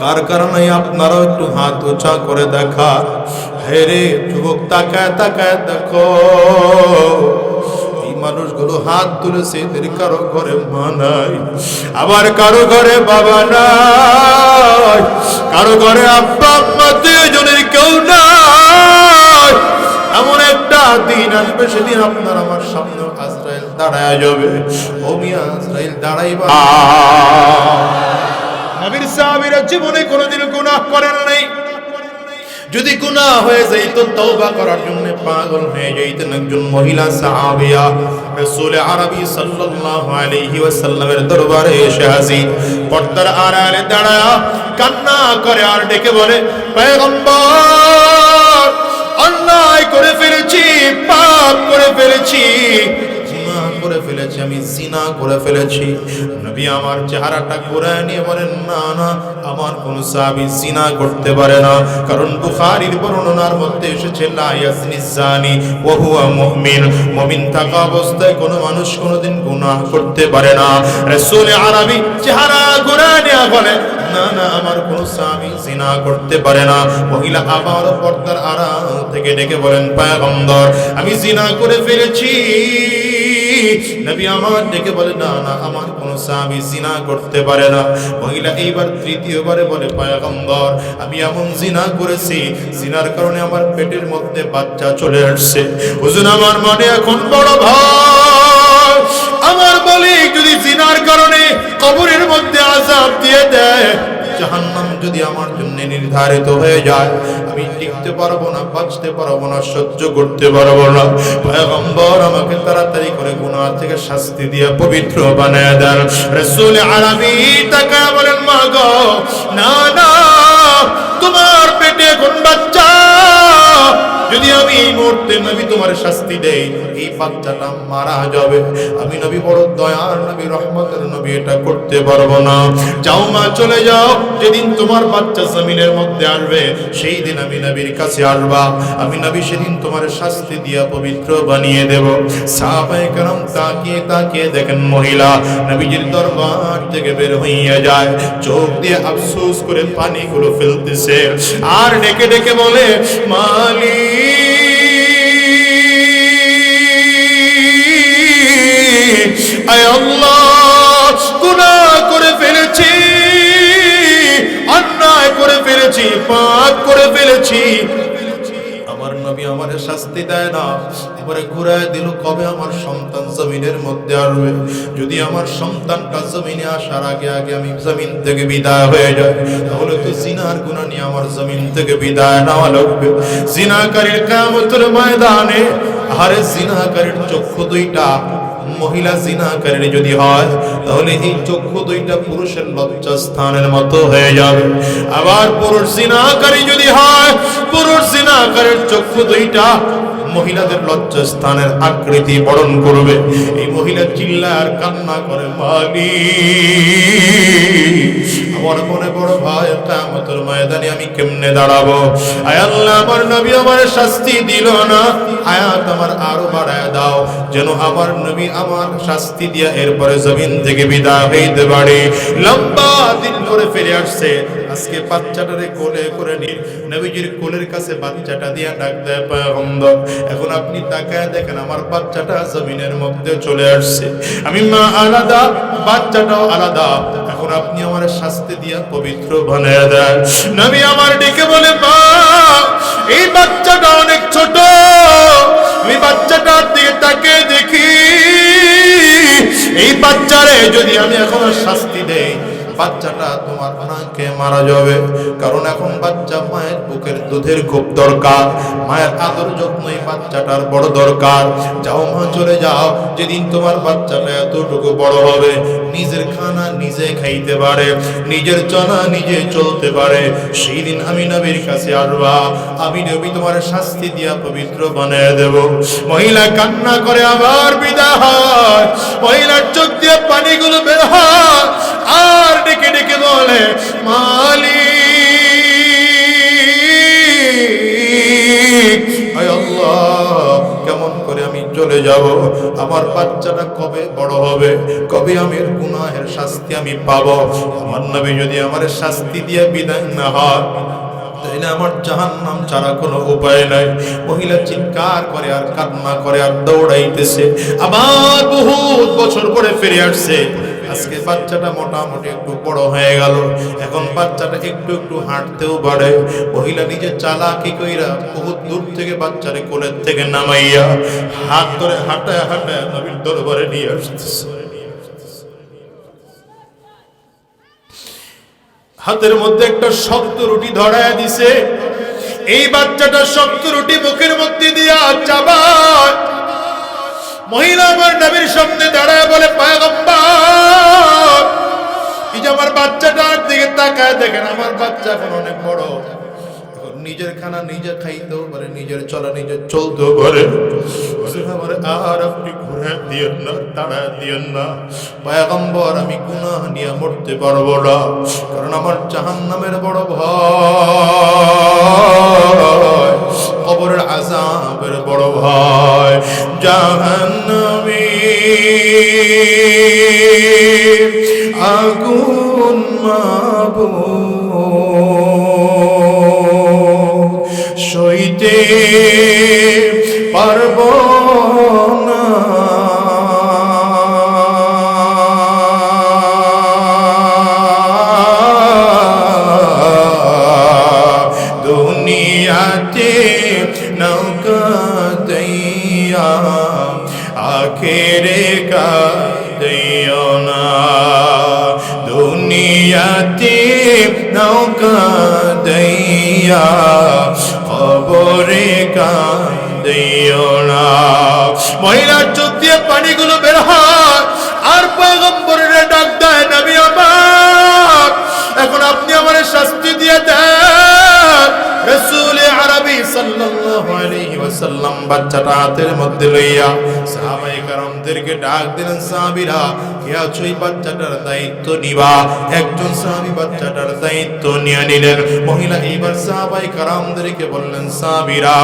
কার কারণে আপনারাও একটু হাত উঁচা করে দেখা। হে রে যুবক, তাকায় তাকায় দেখো, এই মানুষগুলো হাত তুলেছে, এদের কারো ঘরে মা নাই, আবার কারো ঘরে বাবা নাই, কারো ঘরে আব্বা আম্মা দুজনের কেউ নাই। এমন একটা দিন আসবে, সেদিন আপনার আমার সামনে আজরাইল দাঁড়ায় যাবে। ও মিয়া, আজরাইল দাঁড়াইবা। নবীর সাহাবীরা জীবনে কোনোদিন গুনাহ করেন নাই। যদি গুনাহ হয়ে যাইত তওবা করার জন্য পাগল হয়ে যাইতেন। একজন মহিলা সাহাবিয়া রাসূল আরবি সাল্লাল্লাহু আলাইহি ওয়াসাল্লামের দরবারে এসে হাজির। পর্দার আড়ালে দাঁড়ায়া কান্না করে আর ডেকে বলে, পয়গম্বর, অন্যায় করে ফেলেছি, পাপ করে ফেলেছি, গুনাহ করে ফেলেছি, আমি জিনা করে ফেলেছি। নবী আমার চেহারাটা ঘুরায় নিয়ে বলেন, না না, আমার কোন সাহাবী জিনা করতে পারে না, কারণ বুখারীর বর্ণনার মধ্যে এসেছে লা ইয়াজনি জানি ওয়া হুয়া মুমিন। মুমিন থাকা অবস্থায় কোনো মানুষ কোনোদিন গুনাহ করতে পারে না। রাসূল আরবি চেহারা ঘুরায় নিয়ে বলে, না না, আমার কোন সাহাবী জিনা করতে পারে না। মহিলা আবার পর্দার আড়াল থেকে ডেকে বলেন, পয়গম্বর, আমি জিনা করে ফেলেছি। নবী আমার ডেকে বলে, না না, আমার কোন সাহাবী জিনা করতে পারে না। মহিলা এইবার তৃতীয়বারে বলে, পয়গম্বর, আমি এমন জিনা করেছি, জিনার কারণে আমার পেটের মধ্যে বাচ্চা চলে আসছে। হুজুর, আমার মনে এখন বড় ভয়। আমার বলি, যদি জিনার কারণে কবরের মধ্যে আযাব দিয়ে দেয়, জাহান্নাম যদি আমার জন্য নির্ধারিত হয়ে যায়, আমি টিকতে পারবো না, বাঁচতে পারবো না, সহ্য করতে পারবো না। পয়গম্বর, আমাকে তাড়াতাড়ি করে গুনাহ থেকে শাস্তি দিয়ে পবিত্র বানায় দেন। রাসূল আরবি তাকায় বলেন, মা গো, না না, তোমার পেটে কোন বাচ্চা, যদি আমি এই মুহূর্তে নবী তোমার শাস্তি দেই, এই বাচ্চাটা মারা যাবে। আমি নবী বড় দয়ার নবী, রহমতের নবী, এটা করতে পারবো না। যাও মা, চলে যাও। যেদিন তোমার বাচ্চা জমিনের মধ্যে আসবে, সেই দিন আমি নবীর কাছে আসবা। আমি নবী সেদিন তোমার শাস্তি দিয়া পবিত্র বানিয়ে দেব। সাহাবায়ে কেরাম তাকিয়ে তাকিয়ে দেখেন মহিলা নবীজির দরবার থেকে বের হইয়া যায়, চোখ দিয়ে আফসোস করে পানিগুলো ফেলতেছে, আর ডেকে ডেকে বলে, মালিক, আয় আল্লাহ, গুনাহ করে ফেলেছি, অন্যায় করে ফেলেছি, পাপ করে ফেলেছি। আমার নবী আমারে শাস্তি দেয় না, এবারে ঘুরায় দিল, কবে আমার সন্তান জমিনের মধ্যে আসবে। যদি আমার সন্তানটা জমিনে আসার আগে আগে আমি জমিন থেকে বিদায় হয়ে যাই, তাহলে তো জিনার গুনাহ নিয়ে আমার জমিন থেকে বিদায় নেওয়া লাগবে। জিনাকারীর কিয়ামতের ময়দানে, আরে জিনাকারীর চক্ষু দুইটা, মহিলা জিনাকারী যদি হয়, তাহলে এই চক্ষু দুইটা পুরুষের লজ্জাস্থানের মতো হয়ে যাবে। আবার পুরুষ জিনাকারী যদি হয়, পুরুষ জিনাকারীর চক্ষু দুইটা মহিলাদের লজ্জাস্থানের আকৃতি বরণ করবে। এই মহিলা চিল্লায় আর কান্না করে, মালিক, আমার মনে বড় ভয়, কিয়ামতের ময়দানে আমি কেমনে দাঁড়াবো। আয় আল্লাহ, আমার নবী আমার শাস্তি দিল না, হায়াত আমার আরো বাড়ায় দাও, যেন আমার নবী আমার শাস্তি দিয়া এরপরে জমিন থেকে বিদায় হইতে পারে। লম্বা দিন ধরে ফিরে আসছে, আজকে বাচ্চাটারে কোলে করে নিয়ে নবীজির কোলের কাছে বাচ্চাটা দিয়া ডাক দেয়, পয়গম্বর, এখন আপনি তাকায় দেখেন, আমার বাচ্চাটা জমিনের মধ্যে চলে আসছে, আমি মা আলাদা, বাচ্চাটাও আলাদা, এখন আপনি আমার শাস্তি দিয়া পবিত্র বানায় দেন। নবী আমার ডেকে বলে, মা, এই বাচ্চাটা অনেক ছোট, আমি বাচ্চাটার দিকে তাকে দেখি, এই বাচ্চারে যদি আমি এখন শাস্তি দেই, বাচ্চাটা তোমার নাকে মারা যাবে, কারণ এখন বাচ্চা মায়ের বুকের দুধের খুব দরকার, মায়ের আদর যত্ন এই বাচ্চাটার বড় দরকার। যাও মা, চলে যাও। যেদিন তোমার বাচ্চাটা এতটুকু বড় হবে, নিজের খানা নিজে খাইতে পারে, নিজের চলা নিজে চলতে পারে, সেই দিন আমি নবীর কাছে আসবা, আমি নবী তোমার শাস্তি দিয়া পবিত্র বানিয়ে দেব। মহিলা কান্না করে আবার বিদায় হয়, মহিলার চোখ দিয়ে পানিগুলো বের হয়, আর ডেকে ডেকে বলে, মালিক, আয় আল্লাহ, কেমন করে আমি চলে যাব, আমার বাচ্চাটা কবে বড় হবে, কবে আমি এর গুনাহের শাস্তি আমি পাবো। আমার নবী যদি আমার শাস্তি দিয়ে বিদায় না হয় তাইলে আমার জাহান্নাম ছাড়া কোনো উপায় নাই। মহিলা চিৎকার করে আর কান্না করে আর দৌড়াইতেছে। আবার বহুত বছর পরে ফিরে আসছে। আজকে বাচ্চাটা মোটামুটি একটু বড় হয়ে গেল, এখন বাচ্চাটা একটু একটু হাঁটতেও পারে। মহিলা নিজে চালাকি কইরা বহুত দূর থেকে বাচ্চারে কোলের থেকে নামাইয়া হাত ধরে হাঁটায় হাঁটায় নবীর দরবারে নিয়ে আসতেছে। হাতের মধ্যে একটা শক্ত রুটি ধরায় দিছে। এই বাচ্চাটা শক্ত রুটি মুখের মধ্যে দিয়া চাবায়। মহিলা আমার নবীর সামনে দাঁড়ায় বলে, পয়গম্বর, এই যে আমার বাচ্চাটার দিকে তাকায় দেখেন, আমার বাচ্চা এখন অনেক বড়, নিজের খানা নিজে খাইতেও পারে, নিজের চলা নিজে চলতেও পারে। আর আপনি ঘুরে দিয়েন না, দাঁড়ায় দিয়েন না পয়গম্বর, আমি গুনাহ নিয়ে মরতে পারবো না, কারণ আমার জাহান্নামের বড় ভয়, কবরের আযাবের বড় ভয়। জাহান্নামী আগুন মাবুদ সইতে পারব না, দুনিয়াতে নৌকা দিয়া আখেরে কাঁদিও না, দুনিয়াতে নৌকা দিয়া কবরে কাঁদিও না। মহিলার চোখ দিয়ে পানিগুলো বের হয় আর পয়গম্বরের ডাক দেয়, নবী আমার, এখন আপনি আমার শাস্তি দিয়ে দেন। রাসূল আরবি সাল্লাল্লাহু আলাইহি ওয়াসাল্লাম বাচ্চাটা হাতের মধ্যে লইয়া সাহাবায়ে কেরামদেরকে ডাক দিলেন, সাহাবীরা কে আছো এই বাচ্চাটার দায়িত্ব নিবা। একজন সাহাবী বাচ্চাটার দায়িত্ব নিয়ে নিলেন। মহিলা এইবার সাহাবায়ে কেরামদেরকে বললেন, সাহাবীরা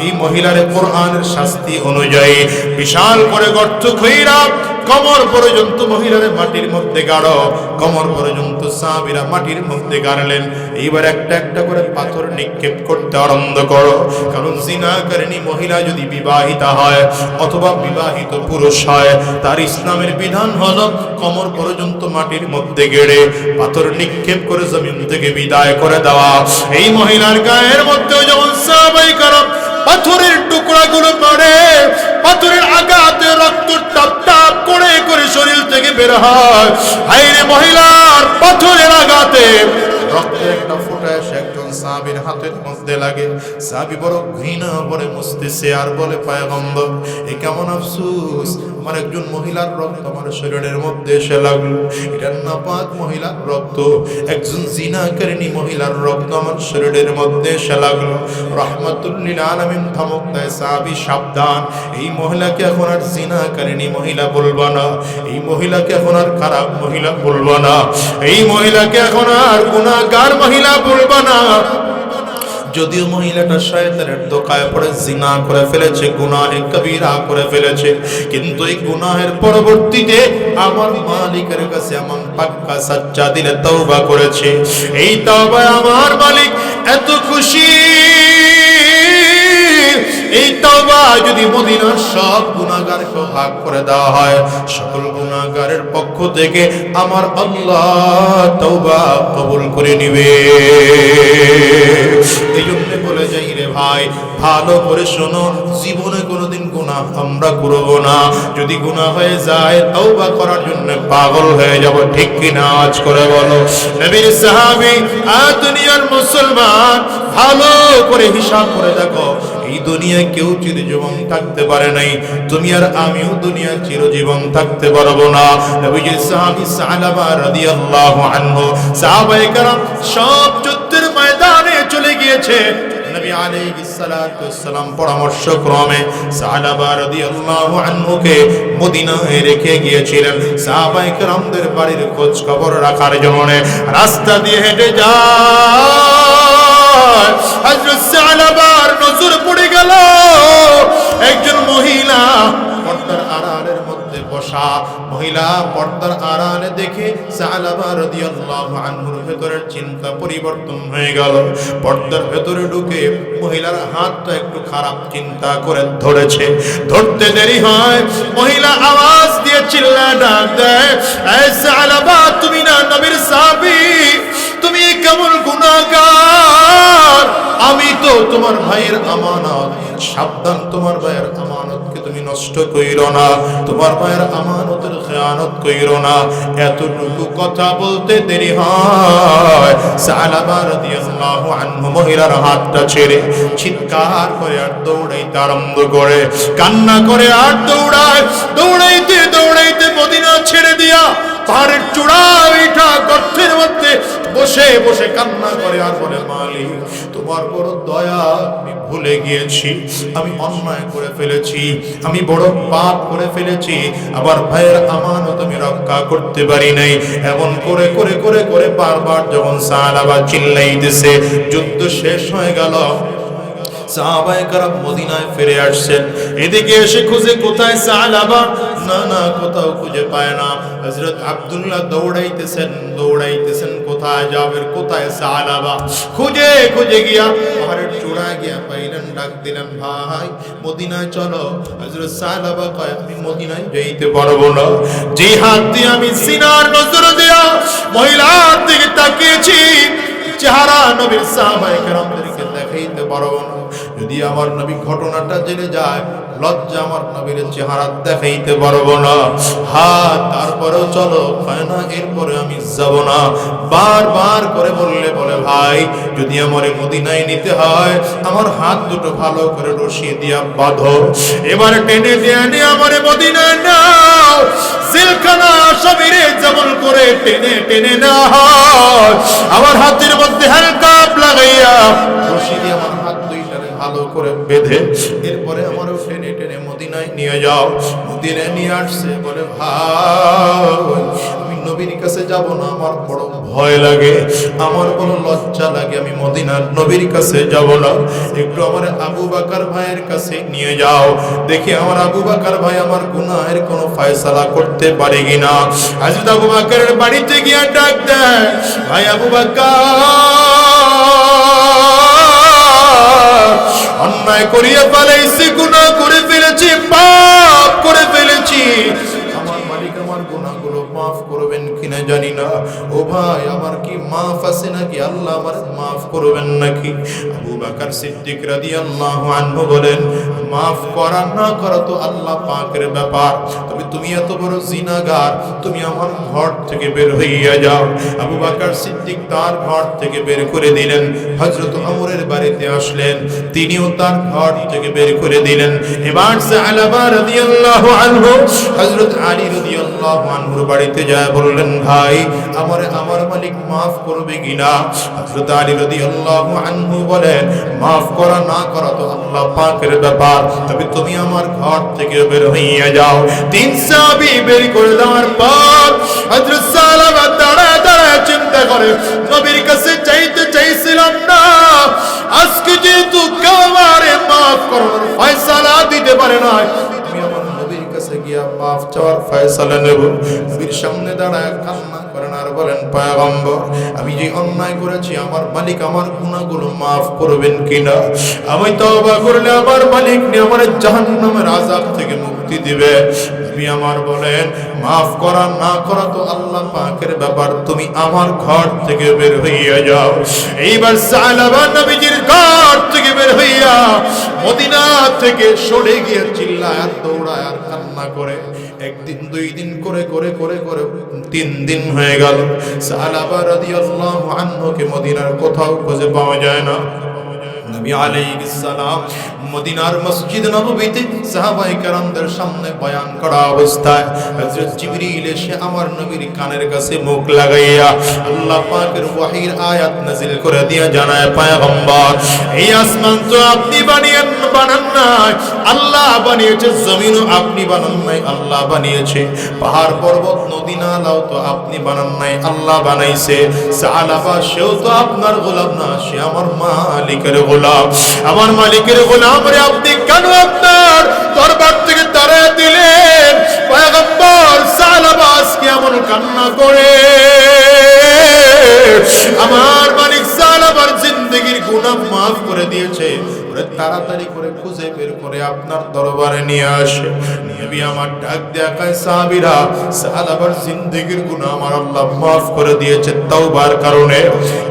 এই মহিলার কোরআনের শাস্তি অনুযায়ী বিশাল করে গর্ত কইরা কমর পর্যন্ত মহিলারে মাটির মধ্যে গাড়ো। কমর পর্যন্ত সাহাবীরা মাটির মধ্যে গাড়লেন। এইবার একটা একটা করে পাথর নিক্ষেপ করতে আরম্ভ করো, কারণ জিনাকারিনী মহিলা যদি বিবাহিতা হয় অথবা বিবাহিত পুরুষ হয়, তার ইসলামের বিধান হলো কমর পর্যন্ত মাটির মধ্যে গেড়ে পাথর নিক্ষেপ করে জমিন থেকে বিদায় করে দেওয়া। এই মহিলার গায়ের মধ্যে যখন সাহাবায়ে কেরাম পাথরের টুকরাগুলো পড়ে, পাথরের আঘাতে রক্ত টাপ টাপ করে করে শরীর থেকে বের হয়। হায়রে মহিলার পাথরের আঘাতে রক্তের একটা ফোঁটা এসে একজন সাহাবীর হাতের মধ্যে লাগে। সাহাবী বড় ঘৃণা ভরে মুছতেছে আর বলে, পয়গম্বর এ কেমন আফসোস, আমার একজন মহিলার রক্ত আমার শরীরের মধ্যে এসে লাগলো। এটা নাপাক মহিলার রক্ত, একজন জিনাকারিনী মহিলার রক্ত আমার শরীরের মধ্যে এসে লাগলো। রাহমাতুল লিল আলামিন ধমক দেয়, সাহাবী সাবধান, এই মহিলাকে এখন আর জিনাকারিনী মহিলা বলবা না, এই মহিলাকে এখন আর খারাপ মহিলা বলবা না, এই মহিলাকে এখন আর গুনাহগার মহিলা বলবা না। যদিও মহিলাটা শয়তানের ধোঁকায় পড়ে জিনা করে ফেলেছে, গুনাহে কবিরা করে ফেলেছে, কিন্তু এই গুনাহের পরবর্তীতে আমার মালিকের কাছে এমন পাক্কা সাচ্চা দিলে তওবা করেছে। এই তওবায় আমার মালিক এত খুশি, এই তওবা যদি মদিনার সব গুনাহগারকে ভাগ করে দেওয়া হয়, সকল গুনাহগারের পক্ষ থেকে আমার আল্লাহ তওবা কবুল করে নিবে। এই জন্য বলে যাই রে ভাই, ভালো করে শোনো, জীবনে কোনোদিন গুনাহ আমরা করব না। যদি গুনাহ হয়ে যায় তওবা করার জন্য পাগল হয়ে যাব, ঠিক কিনা আজ করে বলো। নবীর সাহাবী আর দুনিয়ার মুসলমান, ভালো করে হিসাব করে দেখো, এই দুনিয়ায় কেউ চিরজীবন থাকতে পারে নাই, তুমি আর আমিও দুনিয়ায় চিরজীবন থাকতে পারবো না। নবীজির সাহাবী সালাবা রাদিয়াল্লাহু আনহু, সাহাবায়ে কেরাম সব যুদ্ধের ময়দানে চলে গিয়েছে। নবী আলাইহিস সালাতু ওয়াস সালাম পরামর্শক্রমে সালাবা রাদিয়াল্লাহু আনহুকে মদিনায় রেখে গিয়েছিলেন সাহাবায়ে কেরামদের বাড়ির খোঁজ খবর রাখার জন্য। রাস্তা দিয়ে হেঁটে যায়, হযরত সালাবার নজর পড়ে গেল একজন মহিলা বসা মহিলা পর্দার আড়ালে দেখে সালাবা রাদিয়াল্লাহু আনহুর ভেতরের চিন্তা পরিবর্তন হয়ে গেল। পর্দার ভেতরে ঢুকে মহিলার হাতটা একটু খারাপ চিন্তা করে ধরেছে। ধরতে দেরি হয়, মহিলা আওয়াজ দিয়ে চিল্লা ডাক দেয়, এ সালাবা, তুমি না নবীর সাহাবী? তুমি কেমন গুনাহগার! আমি তো তোমার ভাইয়ের আমানত। সাবধান, তোমার ভাইয়ের আমানতকে তুমি নষ্ট কইরো না, তোমার ভাইয়ের আমানতের খেয়ানত কইরো না। এতটুকু কথা বলতে দেরি হয়, সালাবা রাদিয়াল্লাহু আনহু মহিলার হাতটা ছেড়ে চিৎকার করে আর দৌড়াইতে আরম্ভ করে, কান্না করে আর দৌড়ায়। দৌড়াইতে দৌড়াইতে মদিনা ছেড়ে দিয়া পাহাড়ের চূড়ায় উঠা গর্তের মধ্যে বসে বসে কান্না করে আর বলে, মালিক, তোমার বড় দয়া, আমি ভুলে গিয়েছি, আমি অন্যায় করে ফেলেছি, আমি বড় পাপ করে ফেলেছি, আবার ভাইয়ের আমানত আমি রক্ষা করতে পারি নাই। এমন করে করে করে করে বারবার যখন সাহাবা চিল্লাইতেছে, যুদ্ধ শেষ হয়ে গেল। সাহাবায়ে কেরাম মদিনায় ফিরে আসছেন। এদিকে এসে খুঁজে কোথায় সালাবা, না না, কোথাও খুঁজে পায় না। হযরত আব্দুল্লাহ দৌড়াইতেছেন, কোথায় যাবেন, কোথায় সালাবা? খুঁজে খুঁজে গিয়া পাহাড়ের চূড়ায় গিয়া পাইলেন, ডাক দিলেন, ভাই মদিনায় চলো। হযরত সালাবা কয়, আমি মদিনায় যাইতে পারবো না। যে হাত দিয়ে আমি সিনার নজর দিয়া মহিলার দিকে তাকিয়েছি, চেহারা নবীর সাহাবায়ে কেরামদেরকে দেখাইতে পারবো না। যদি আমার নবী ঘটনাটা জেনে যায়, লজ্জা আমার নবীর চেহারা দেখাইতে পারবো না। হাত তারপরেও চলো, হয় না, এরপরে আমি যাব না। বারবার করে বলে, ভাই যদি আমার মদিনায় নিতে হয়, আমার হাত দুটো ভালো করে রশি দিয়া বাঁধো, এবার টেনে দিয়ে নিয়ে আমার মদিনায় নাও। জিলখানা আসামিরে যেমন করে টেনে টেনে না হয়, আমার হাতের মধ্যে হালকা লাগাইয়া রশি দিয়ে আমার হাত দুইটারে ভালো করে বেঁধে এরপরে আমারও টেনে টেনে মদিনায় নিয়ে যাও। মদিনায় নিয়ে আসছে, বলে, ভাই আমি নবীর কাছে যাব না, আমার বড় ভয় লাগে, আমার বড় লজ্জা লাগে, আমি মদিনার নবীর কাছে যাব না। একটু আমার আবু বকর ভাইয়ের কাছে নিয়ে যাও, দেখি আমার আবু বকর ভাই আমার গুনাহের কোনো ফয়সালা করতে পারে কিনা। হযরত আবু বকরের বাড়িতে গিয়ে ডাক দেয়, ভাই আবু বকর, অন্যায় করিয়া ফেলেছি, গুনাহ করে ফেলেছি, পাপ করে ফেলেছি, আমার মালিক আমার গুনাহগুলো মাফ করবেন কিনা জানি না। ও ভাই, আমার কি মাফ আছে নাকি? আল্লাহ আমার মাফ করবেন নাকি? আবু বকর সিদ্দিক রাদিয়াল্লাহু আনহু বলেন, মাফ করা না করা তো আল্লাহ পাকের ব্যাপার, তবে তুমি এত বড় জিনাগার, তুমি আমার ঘর থেকে বের হইয়া যাও। আবু বকর সিদ্দিক তার ঘর থেকে বের করে দিলেন। হযরত ওমরের বাড়িতে আসলেন, তিনিও তার ঘর থেকে বের করে দিলেন। এবার সালাবা রাদিয়াল্লাহু আনহু হযরত আলী রাদিয়াল্লাহু আনহুর বাড়িতে যায় বললেন, ভাই আমার মালিক মাফ করবে কিনা? হযরত আলী রাদিয়াল্লাহু আনহু বলেন, মাফ করা না করা তো আল্লাহ পাকের ব্যাপার, তবে তুমি আমার ঘর থেকে বের হইয়া যাও। তিন সাহাবী বের করে দেওয়ার পর হযরত সালাবা দাঁড়ায় দাঁড়ায় চিন্তা করে, নবীর কাছে চাইছিলাম না, আজকে যেহেতু কেউ আমারে মাফ করার ফয়সালা দিতে পারে না, আমি আমার নবীর কাছে গিয়া মাফ চাওয়ার ফয়সালা নেব। নবীর সামনে দাঁড়ায় কান্না করেন আর বলেন, পয়গম্বর, আমি যে অন্যায় করেছি, আমার মালিক আমার গুনাহগুলো মাফ করবেন কিনা? আমি তওবা করলে আমার মালিক আমার জাহান্নামের আযাব থেকে মুক্তি দিবে। নবী আমার বলেন, মাফ করা না করা তো আল্লাহ পাকের ব্যাপার, তুমি আমার ঘর থেকে বের হইয়া যাও। এইবার সালাবা নবীজির ঘর থেকে বের হইয়া মদিনা থেকে সরে গিয়ে চিল্লায় আর দৌড়ায় আর কান্না করে। একদিন, দুই দিন করে করে করে করে 3 দিন হয়ে গেল। সালাবা রাদিয়াল্লাহু আনহুকে মদিনার কোথাও খুঁজে পাওয়া যায় না। নবী আলাইহিস সালাম মদিনার মসজিদ নববীতে সাহাবায়ে কেরামদের সামনে বয়ান করা অবস্থায় হযরত জিবরিল এসে আমার নবীর কানের কাছে মুখ লাগাইয়া আল্লাহ পাকের ওহীর আয়াত নাযিল করে দিয়া জানায়, পয়গম্বর, এই আসমান তো আপনি বানান নাই, আল্লাহ বানিয়েছে। জমিনও আপনি বানান নাই, আল্লাহ বানিয়েছে। পাহাড় পর্বত নদী নালাও তো আপনি বানান নাই, আল্লাহ বানাইছে। সালাবা, সেও তো আপনার গোলাম না, সে আমার মালিকের গোলাম। আমার মালিকের গোলাম রে, আপনি কেন আপনার দরবার থেকে তাড়িয়ে দিলেন? পয়গম্বর সাহাবা আজকে এমন কান্না করে, আমার মালিক সাহাবার জিন্দেগীর গুনাহ মাফ করে দিয়েছে। তাড়াতাড়ি করে খুঁজে বের করে আপনার দরবারে নিয়ে আসে। নবী আমার ডাক দেয়া কয়, সাহাবীরা, সাহাবার জিন্দেগীর গুনাহ আমার আল্লাহ মাফ করে দিয়েছে তাওবার কারণে।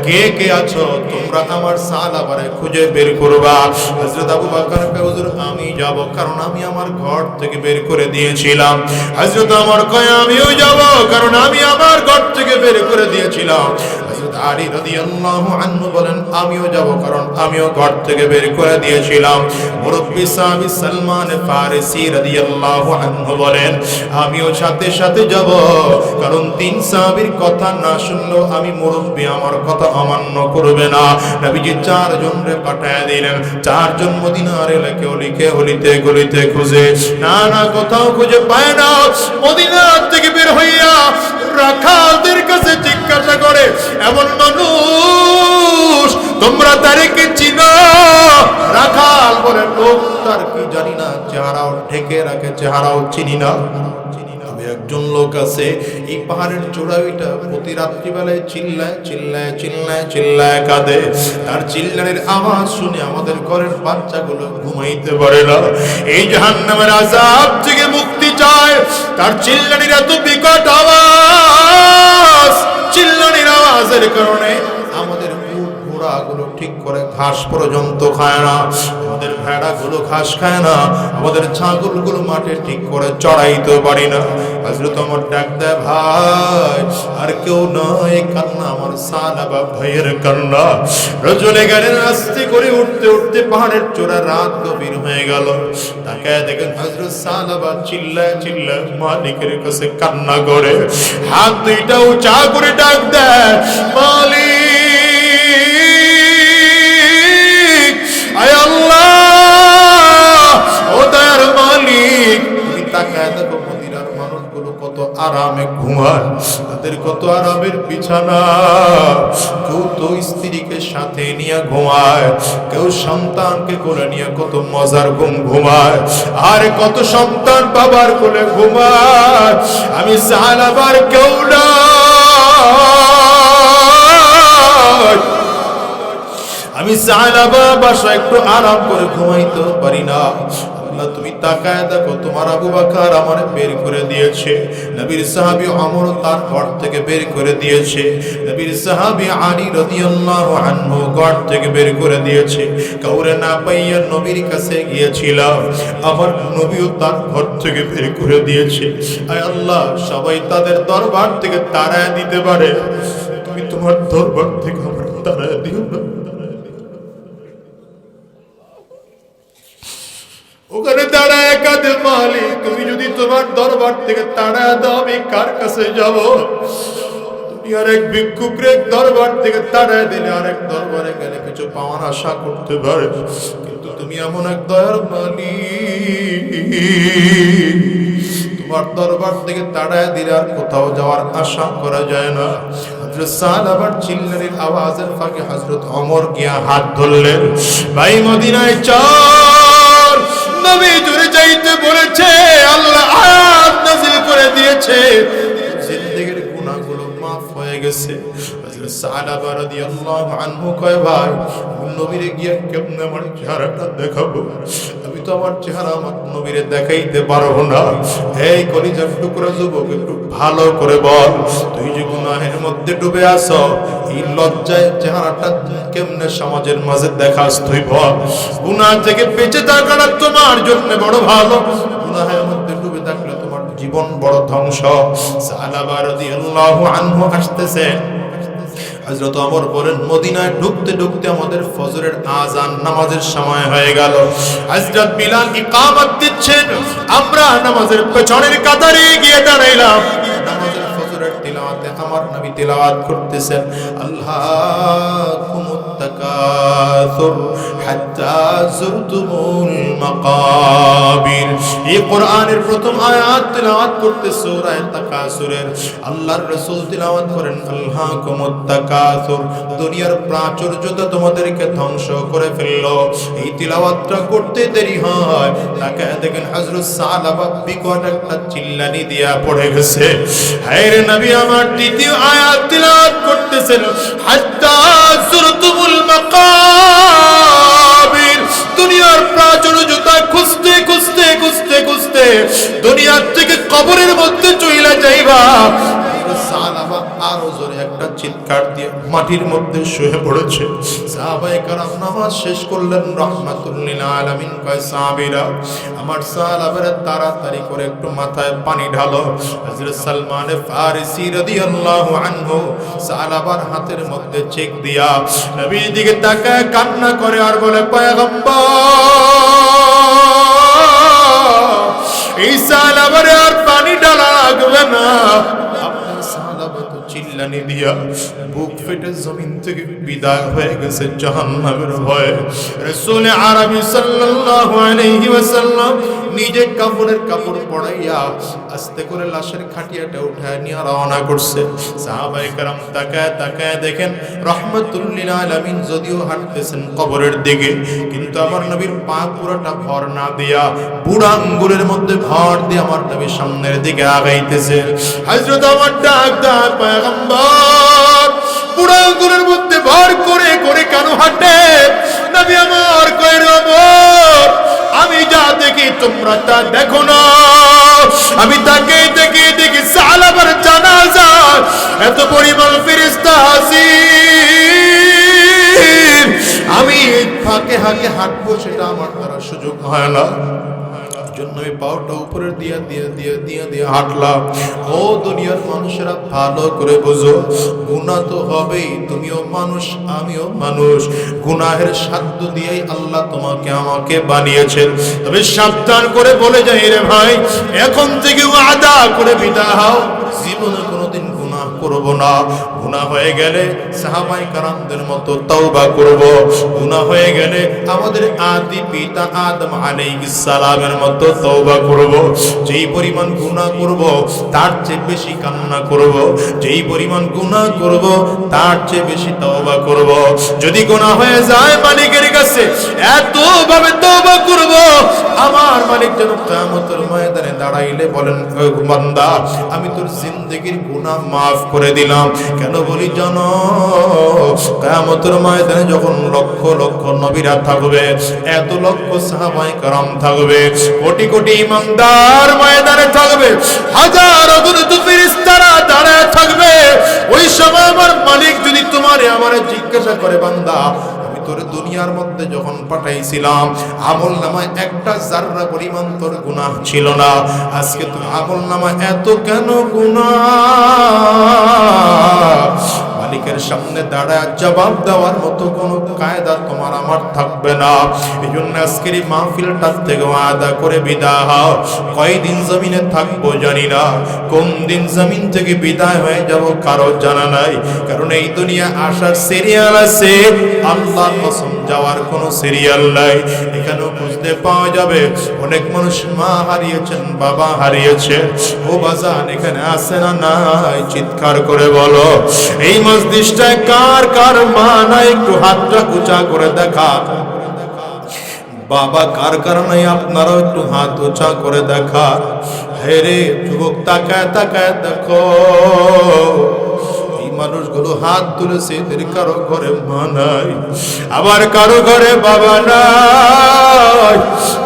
কে কে আছো তোমরা আমার সাহাবারে খুঁজে বের করবা? হযরত আবু বকর কয়, হুজুর আমি যাব, কারণ আমি আমার ঘর থেকে বের করে দিয়েছিলাম। হযরত ওমর কয়, আমিও যাব, কারণ আমি আমার ঘর থেকে বের করে দিয়েছিলাম। হযরত আলী রাদিয়াল্লাহু আনহু বলেন, আমিও যাব, কারণ আমিও ঘর থেকে বের করে দিয়েছিলাম। মুরব্বি সাহাবী সালমান ফারিসি রাদিয়াল্লাহু আনহু বলেন, আমিও সাথে সাথে যাব, কারণ তিন সাহাবীর কথা না শুনলেও আমি মুরব্বি আমার কথা অমান্য করবে না। নবীজি চারজনরে পাঠায় দিলেন। চারজন মদিনার এলাকায় অলিকে অলিতে গলিতে খুঁজে নানা কোথাও খুঁজে পায় না। মদিনা থেকে বের হইয়া রাখালদের কাছে জিজ্ঞাসা করে, এমন মানুষ তোমরা তারিখে চিনো? রাখাল বলে, লোক তার কি জানি না, চেহারাও ঢেকে রাখে, চেহারাও চিনি না। একজন লোক আছে এই পাহাড়ের চূড়ায়, ওইটা প্রতি রাত্রিবেলায় চিল্লায় চিল্লায় চিল্লায় চিল্লায় কাঁদে। তার চিল্লানির আওয়াজ শুনে আমাদের ঘরের বাচ্চাগুলো ঘুমাইতে পারে না। এই জাহান্নামের আযাব থেকে মুক্তি চায়। তার চিল্লানির এত বিকট আওয়াজ, চিল্লানির আওয়াজের কারণে আমাদের ঘোড়াগুলো ঠিক করে ঘাস পর্যন্ত খায় না, আমাদের ভেড়াগুলো ঘাস খায় না, আমাদের ছাগলগুলো মাঠে ঠিক করে চড়াইতে পারি না। হযরত ওমর ডাক দেয়, ভাই আর কেউ নয়, কান্না আমার সাহাবা ভাইয়ের কান্না। রজলে গেলেন, আস্তে করে উঠতে উঠতে পাহাড়ের চূড়া, রাত গভীর হয়ে গেল। তাকায় দেখেন হযরত সাহাবা চিল্লায় চিল্লায় মালিকের কাছে কান্না করে, হাত দুইটা উঁচা করে ডাক দেয়, মালিক, আয় আল্লাহ, ও দয়ার মালিক, তুমি তাকায় দেখো মদিনার মানুষগুলো কত আরামে ঘুমায়, তাদের কত আরামের বিছানা। কেউ তো স্ত্রীকে সাথে নিয়ে ঘুমায়, কেউ সন্তানকে কোলে নিয়ে কত মজার ঘুম ঘুমায়, আর কত সন্তান বাবার কোলে ঘুমায়। আমি সাহাবার কেউ না, আমি সাহাবা বাসা একটু আরাম করে ঘুমাইতে পারি না। আল্লাহ তুমি তাকায় দেখো, তোমার আবু বকর আমারে বের করে দিয়েছে, নবীর সাহাবী ওমর তার ঘর থেকে বের করে দিয়েছে, নবীর সাহাবী আলী রাদিয়াল্লাহু আনহু ঘর থেকে বের করে দিয়েছে। কাউরে না পাইয়া নবীর কাছে গিয়েছিলাম, আমার নবীও তার ঘর থেকে বের করে দিয়েছে। আয় আল্লাহ, সবাই তাদের দরবার থেকে তাড়ায় দিতে পারে, তুমি তোমার দরবার থেকে আমার তাড়ায় দিও না। ওখানে দাঁড়ায় কাঁদে, মালিক তুমি যদি তোমার দরবার থেকে তাড়ায় দাও, আমি কার কাছে যাব? তুমি আরেক ভিক্ষুকের দরবার থেকে তাড়ায় দিলে আরেক দরবারে গেলে কিছু পাওয়ার আশা করতে পারে, কিন্তু তুমি এমন এক দয়ার মালিক, তোমার দরবার থেকে তাড়ায় দিলে আর কোথাও যাওয়ার আশা করা যায় না। হযরত সাহাবার চিল্লানির আওয়াজের ফাঁকে হযরত ওমর গিয়া হাত ধরলেন, ভাই মদিনায় চল, নবী জুড়ে যাইতে বলেছে, আল্লাহ আয়াত নাযিল করে দিয়েছে, জিন্দেগীর গুনাহগুলো মাফ হয়ে গেছে। হযরত সাহাবা রাদিয়াল্লাহু আনহু কয়, ভাই নবীরে গিয়া কেমনে আমার চেহারাটা দেখাবো? আমি তো আমার চেহারা আমার নবীরে দেখাইতে পারবো না। এই কলিজার টুকরা যুবক, একটু ভালো করে বল, তুই যে গুনাহের মধ্যে ডুবে আছো, এই লজ্জায় চেহারাটা কেমনে সমাজের মাঝে দেখাস? তুই বল, গুনাহ থেকে বেঁচে থাকাটা তোমার জন্য বড় ভালো, গুনাহের মধ্যে ডুবে থাকলে তোমার জীবন বড় ধ্বংস। সাহাবা রাদিয়াল্লাহু আনহু আসতেছে। হযরত ওমর বলেন, মদিনায় ঢুকতে ঢুকতে আমাদের ফজরের আযান নামাজের সময় হয়ে গেল। হযরত বিলাল ইকামত দিচ্ছেন, আমরা নামাজের পেছনের কাতারে গিয়ে দাঁড়াইলাম। নামাজের ফজরের তিলাওয়াতে আমার নবী তিলাওয়াত করতেছেন, আল্লাহুম্মা তাকাত তাকাসুর হাত্তা যুরতুমুল মাকাবির। এই কোরআনের প্রথম আয়াত তিলাওয়াত করতে সূরা তাকাসুরের আল্লাহর রাসূল তিলাওয়াত করেন আলহাকুমুত তাকাসুর, দুনিয়ার প্রাচুর্যতা তোমাদেরকে ধ্বংস করে ফেললো। এই তিলাওয়াতটা করতে দেরি হয়, তাকে দেখেন হযরত সালাবা বিকট একটা চিল্লানি দিয়া পড়ে গেছে। হায়রে নবী আমার দ্বিতীয় আয়াত তিলাওয়াত করতেছেন হাত্তা যুরতুমুল মাকাবির, দুনিয়ার প্রাচুর্যতা খুঁজতে খুঁজতে খুঁজতে খুঁজতে দুনিয়ার থেকে কবরের মধ্যে চইলা যাইবা। সাহাবা আরো জোরে একটা চিৎকার দিয়ে মাটির মধ্যে শুয়ে পড়েছে। সাহাবায়ে কেরাম নামাজ শেষ করলেন, রাহমাতুল লিল আলামিন কয় সাহাবীরা আমার সাহাবারা তাড়াতাড়ি করে একটু মাথায় পানি ঢালো। হযরত সালমান ফারিসি রাদিয়াল্লাহু আনহু সাহাবার হাতের মধ্যে চেক দিয়া নবীর দিকে তাকায় কান্না করে আর বলে পয়গম্বর এই সাহাবারে আর পানি ঢালা লাগবে না। চিল্লানি দিয়া বুক ফেটে জমিন থেকে বিদায় হয়ে গেছে জাহান্নামের ভয়ে। রাসূল আরবি সাল্লাল্লাহু আলাইহি ওয়াসাল্লাম নিজে কাফনের কাপড় পরাইয়া আস্তে করে লাশের খাটিয়াটা উঠায় নিয়ে রওনা করছে। সাহাবায়ে কেরাম তাকায় তাকায় দেখেন রাহমাতুল লিল আলামিন যদিও হাঁটতেছেন কবরের দিকে, কিন্তু আমার নবীর পা পুরোটা ভর না দিয়া বুড়া আঙ্গুলের মধ্যে ভর দিয়ে আমার নবী সামনের দিকে আগাইতেছে। হযরত আমার ডাক দেয় পয়গম্বর বুড়া আঙ্গুলের মধ্যে ভর করে করে কেন হাঁটে? নবী আমার কয় রব আমি যা দেখি তোমরা তা দেখো না। আমি তাকে দেখি দেখি সাহাবার জানাজা এত পরিমাণ ফেরেশতা হাজির, আমি ফাঁকে ফাঁকে হাঁটবো সেটা আমার দ্বারা সুযোগ হয় না। জন্য আমি পাওটা উপরে দিয়ে দিয়ে দিয়ে দিয়ে দিয়ে হাঁটলাম। ও দুনিয়ার মানুষেরা ভালো করে বোঝো, গুনাহ তো হবেই, তুমিও মানুষ আমিও মানুষ, গুনাহের সাধ্য দিয়েই আল্লাহ তোমাকে আমাকে বানিয়েছেন। তবে সাবধান করে বলে যাই রে ভাই, এখন থেকে ওয়াদা করে বিদায় হও, জীবনে কোনোদিন গুনাহ করব না। গুনাহ হয়ে গেলে সাহাবায়ে কেরামদের মতো তওবা করব, গুনাহ হয়ে গেলে আমাদের আদি পিতা আদম আলাইহিস সালামের মতো তওবা করব। যেই পরিমাণ গুনাহ করব তার চেয়ে বেশি কান্না করব, যেই পরিমাণ গুনাহ করব তার চেয়ে বেশি তওবা করব। যদি গুনাহ হয়ে যায় মালিকের কাছে এত ভাবে তওবা করব আমার মালিক যেন কিয়ামতের ময়দানে দাঁড়াইলে বলেন বান্দা আমি তোর জিন্দেগীর গুনাহ maaf করে দিলাম। কেন বলি জানো? কিয়ামতের ময়দানে যখন লক্ষ লক্ষ নবীরা থাকবে, এত লক্ষ সাহাবায়ে কেরাম থাকবে, কোটি কোটি ইমানদার ময়দানে থাকবে, হাজার অগণিত ফেরেশতারা দাঁড়ায় থাকবে। ওই সময় আমার মালিক যদি তোমারে আমারে জিজ্ঞাসা করে বান্দা তোর দুনিয়ার মধ্যে যখন পাঠাইছিলাম আমল নামায় একটা জাররা পরিমাণ তোর গুনাহ ছিল না, আজকে তোর আমল নামায় এত কেন গুনাহ? মালিকের সামনে দাঁড়ায় জবাব দেওয়ার মতো কোনো কায়দা তোমার আমার থাকবে না। এই জন্য আজকের এই মাহফিলটার থেকে ওয়াদা করে বিদায় হও। কয়দিন জমিনে থাকবো জানি না, কোন দিন জমিন থেকে বিদায় হয়ে যাব কারো জানা নাই। কারণ এই দুনিয়া আসার সিরিয়াল আছে, আল্লাহর কসম যাওয়ার কোনো সিরিয়াল নাই। এখানেও বুঝতে পাওয়া যাবে অনেক মানুষ মা হারিয়েছেন, বাবা হারিয়েছে। ও বাজান এখানে আছে না নাই? চিৎকার করে বলো এই মজলিসটায় কার কার মা নাই? একটু হাতটা উঁচা করে দেখা। বাবা কার কার নাই? আপনারাও একটু হাত উঁচা করে দেখা। হে রে যুবক তাকায় তাকায় দেখো মানুষগুলো হাত তুলেছে, এদের কারো ঘরে মা নাই, আবার কারো ঘরে বাবা নাই,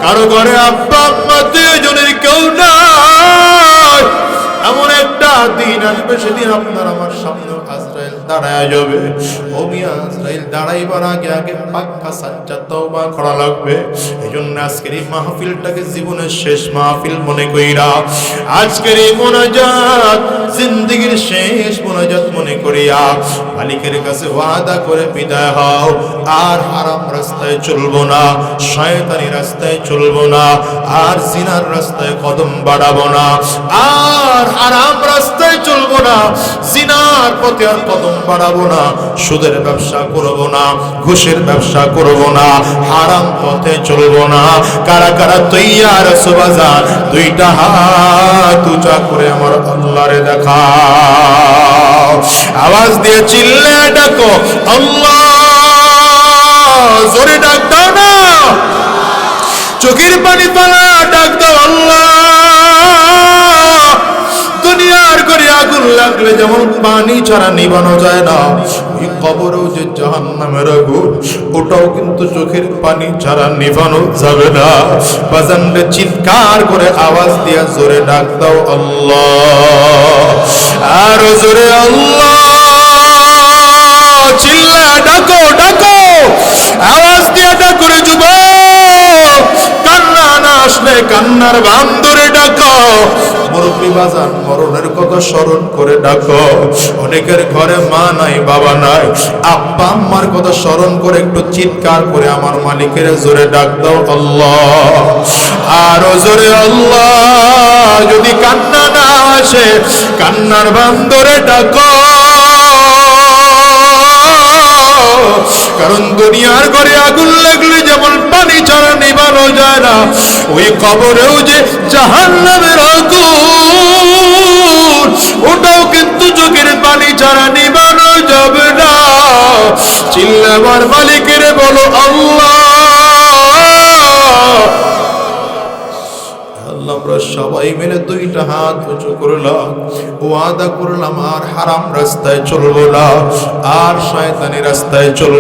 কারো ঘরে আব্বা আম্মা দুজনের কেউ নাই। এমন একটা দিন আসবে সেদিন আপনার আমার সামনে আজরাইল দাঁড়ায় যাবে। ও মিয়া আজরাইল দাঁড়াইবার আগে আগে পাক্কা সাচ্চা তওবা করা লাগবে। এইজন্য আজকের এই মাহফিলটাকে জীবনের শেষ মাহফিল মনে কইরা, আজকের এই মোনাজাত জিন্দেগীর শেষ মোনাজাত মনে করিয়া মালিকের কাছে ওয়াদা করে বিদায় হও। আর হারাম রাস্তায় চলবো না, শয়তানি রাস্তায় চলবো না, আর জিনার রাস্তায় কদম বাড়াবো না, আর হারাম রাস্তায় চলবো না, জিনার পথে আর কদম বাড়াবো না, সুদের ব্যবসা করবো না, ঘুষের ব্যবসা করবো না, হারাম পথে চলবো না। কারা কারা তৈয়ার আছো বাজার? দুইটা হাত উঁচা করে আমার আল্লাহরে দেখাও। আওয়াজ দিয়ে চিল্লে ডাকো আল্লাহ, জোরে ডাক দাও না, চোখের পানি ফেলা ডাক দাও আল্লাহ। দুনিয়ার করে আগুন লাগলে যেমন পানি ছাড়া নিভানো যায় না, ওই কবরেও যে জাহান্নামের আগুন, ওটাও কিন্তু চোখের পানি ছাড়া নিভানো যাবে না। বাজানরে চিৎকার করে আওয়াজ দিয়া জোরে ডাক দাও আল্লাহ, আর জোরে আল্লাহ, চিল্লা ডাকো ডাকো, আওয়াজ দিয়া ডাকো রে যুবক, কান্না না আসলে কান্নার বাম ধরে ডাকো। মুরব্বী বাজান, মরণের কথা স্মরণ করে ডাকো। অনেকের ঘরে মা নাই, বাবা নাই, আব্বা আম্মার কথা স্মরণ করে একটু চিৎকার করে আমার মালিকের জোরে ডাক দাও আল্লাহ, আরো জোরে আল্লাহ। যদি কান্না না আসে কান্নার বাম ধরে ডাকো, কারণ দুনিয়ার ঘরে আগুন লাগলে যেমন পানি ছাড়া নিভানো যায় না, ওই কবরেও যে জাহান্নামের আগুন, ওটাও কিন্তু চোখের পানি ছাড়া নিভানো যাবে না। চিল্লাবার মালিকের বলো আল্লাহ। আমরা সবাই মিলে দুইটা হাত উঁচু করলাম, ওয়াদা করলাম আর হারাম রাস্তায় চলবো না, আর শয়তানি রাস্তায় চলবো।